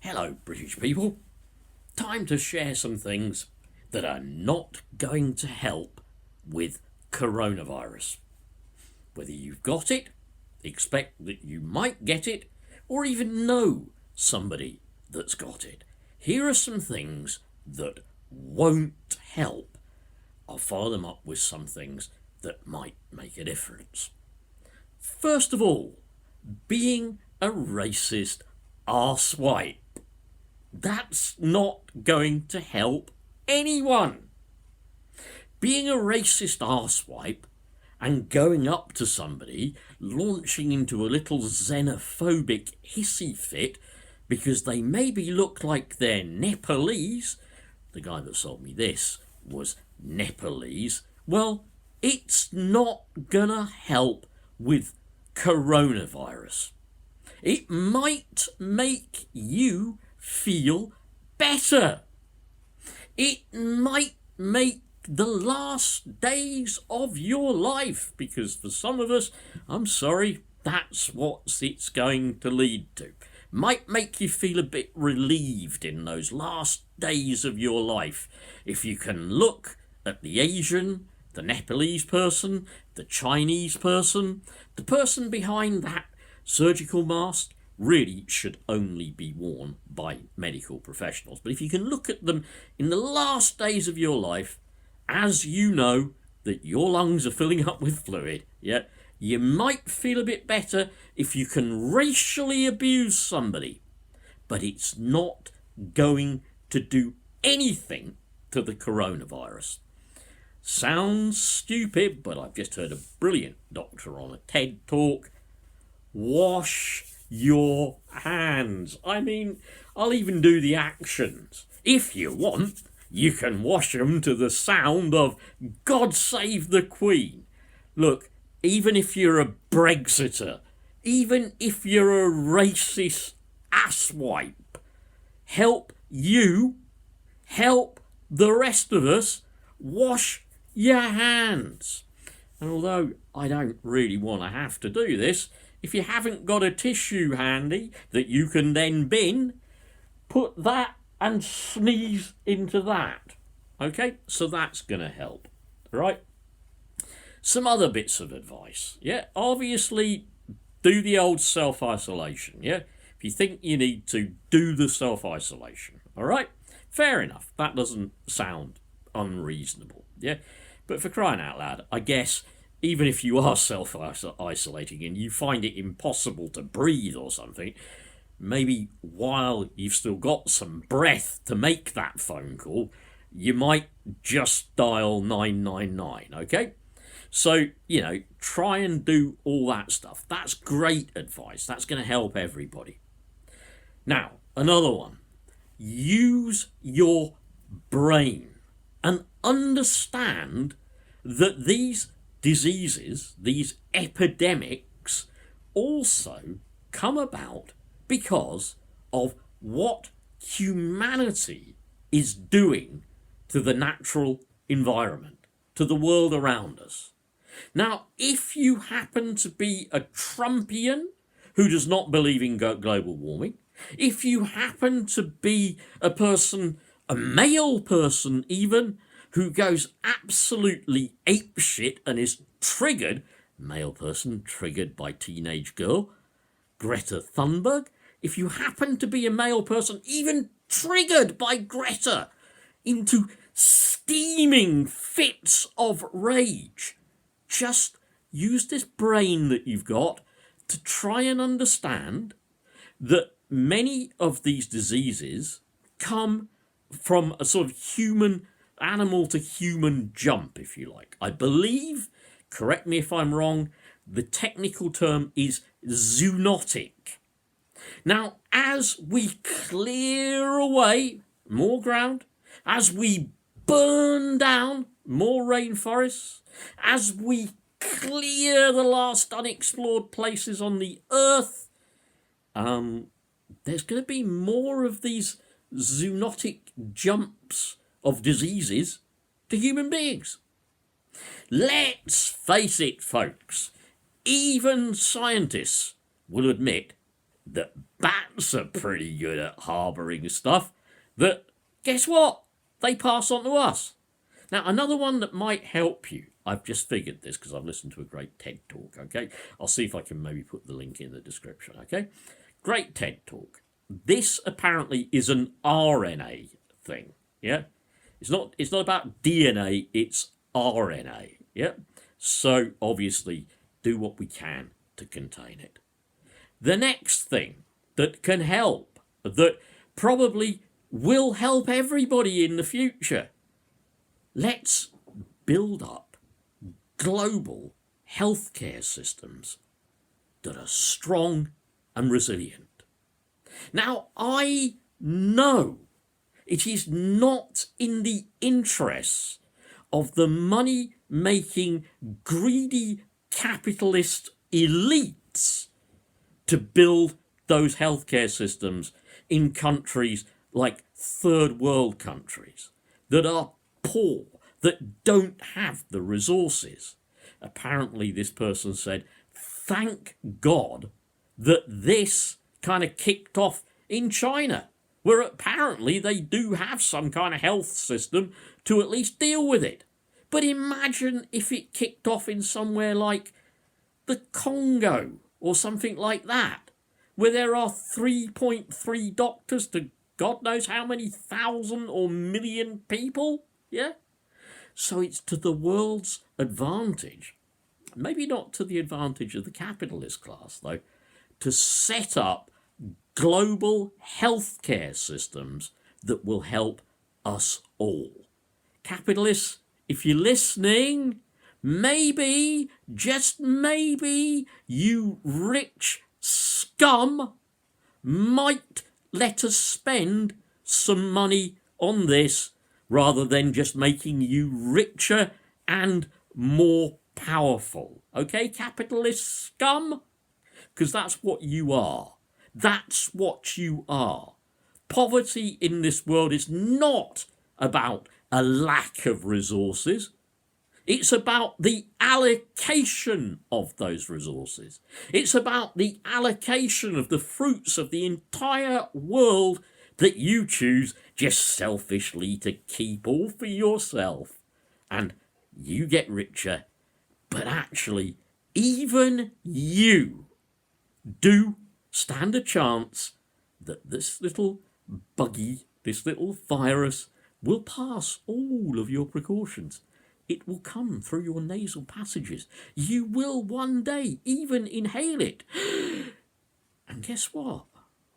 Hello, British people. Time to share some things that are not going to help with coronavirus. Whether you've got it, expect that you might get it, or even know somebody that's got it. Here are some things that won't help. I'll follow them up with some things that might make a difference. First of all, being a racist arsewipe. That's not going to help anyone. Being a racist arsewipe and going up to somebody, launching into a little xenophobic hissy fit because they maybe look like they're Nepalese. The guy that sold me this was Nepalese. Well, it's not gonna help with coronavirus. It might make you feel better. It might make the last days of your life, because for some of us, I'm sorry, that's what it's going to lead to. Might make you feel a bit relieved in those last days of your life if you can look at the Asian, the Nepalese person, the Chinese person, the person behind that surgical mask really should only be worn by medical professionals. But if you can look at them in the last days of your life, as you know that your lungs are filling up with fluid, you might feel a bit better if you can racially abuse somebody. But it's not going to do anything to the coronavirus. Sounds stupid, but I've just heard a brilliant doctor on a TED talk. Wash your hands. I mean, I'll even do the actions. If you want, you can wash them to the sound of God Save the Queen. Look, even if you're a Brexiter, even if you're a racist asswipe, help you, help the rest of us wash your hands. And although I don't really want to have to do this, if you haven't got a tissue handy that you can then bin, put that and sneeze into that. Okay, so that's going to help, right? Some other bits of advice. Obviously do the old self-isolation. If you think you need to, do the self-isolation. All right, fair enough. That doesn't sound unreasonable. But for crying out loud, I guess even if you are self-isolating and you find it impossible to breathe or something, maybe while you've still got some breath to make that phone call, you might just dial 999, okay? So, try and do all that stuff. That's great advice. That's going to help everybody. Now, another one. Use your brain and understand that these diseases, these epidemics, also come about because of what humanity is doing to the natural environment, to the world around us. Now, if you happen to be a Trumpian who does not believe in global warming, if you happen to be a person, a male person even, who goes absolutely apeshit and is triggered, male person triggered by teenage girl, Greta Thunberg, if you happen to be a male person even triggered by Greta into steaming fits of rage, just use this brain that you've got to try and understand that many of these diseases come from a sort of animal to human jump, if you like. I believe, correct me if I'm wrong, the technical term is zoonotic. Now, as we clear away more ground, as we burn down more rainforests, as we clear the last unexplored places on the earth, there's going to be more of these zoonotic jumps of diseases to human beings. Let's face it, folks, even scientists will admit that bats are pretty good at harbouring stuff that, guess what? They pass on to us. Now, another one that might help you, I've just figured this because I've listened to a great TED talk, okay? I'll see if I can maybe put the link in the description, okay? Great TED talk. This apparently is an RNA thing, yeah? It's not about DNA, it's RNA, yeah? So, obviously, do what we can to contain it. The next thing that can help, that probably will help everybody in the future, let's build up global healthcare systems that are strong and resilient. Now, I know it is not in the interests of the money-making, greedy capitalist elites to build those healthcare systems in countries like third world countries that are poor, that don't have the resources. Apparently, this person said, thank God that this kind of kicked off in China, where apparently they do have some kind of health system to at least deal with it. But imagine if it kicked off in somewhere like the Congo or something like that, where there are 3.3 doctors to God knows how many thousand or million people, yeah? So it's to the world's advantage, maybe not to the advantage of the capitalist class, though, to set up global healthcare systems that will help us all. Capitalists, if you're listening, maybe, just maybe, you rich scum might let us spend some money on this rather than just making you richer and more powerful. Okay, capitalist scum? Because that's what you are. That's what you are. Poverty in this world is not about a lack of resources. It's about the allocation of those resources. It's about the allocation of the fruits of the entire world that you choose just selfishly to keep all for yourself. And you get richer, but actually, even you do stand a chance that this little buggy, this little virus, will pass all of your precautions. It will come through your nasal passages. You will one day even inhale it. And guess what?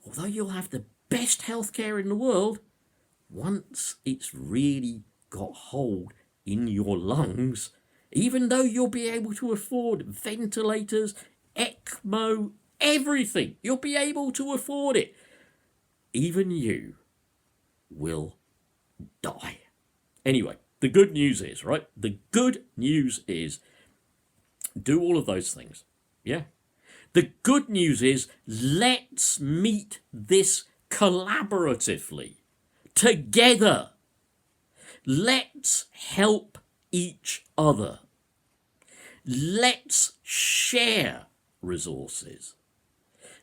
Although you'll have the best healthcare in the world, once it's really got hold in your lungs, even though you'll be able to afford ventilators, ECMO, everything, you'll be able to afford it, even you will die. Anyway, the good news is, right? The good news is do all of those things. Yeah. The good news is let's meet this collaboratively, together. Let's help each other. Let's share resources.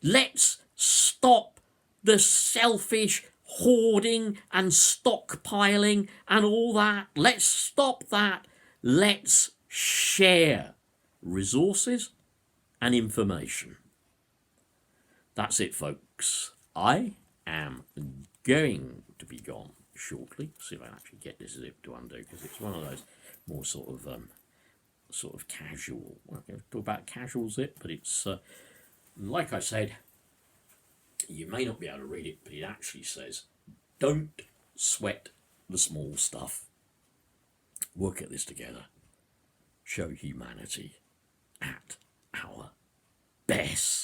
Let's stop the selfish hoarding and stockpiling and all that. Let's stop that. Let's share resources and information. That's it, folks. I am going to be gone shortly. See if I can actually get this zip to undo, because it's one of those more sort of casual. Well, I'm going to talk about casual zip, but it's like I said. You may not be able to read it, but it actually says, don't sweat the small stuff. Work at this together. Show humanity at our best.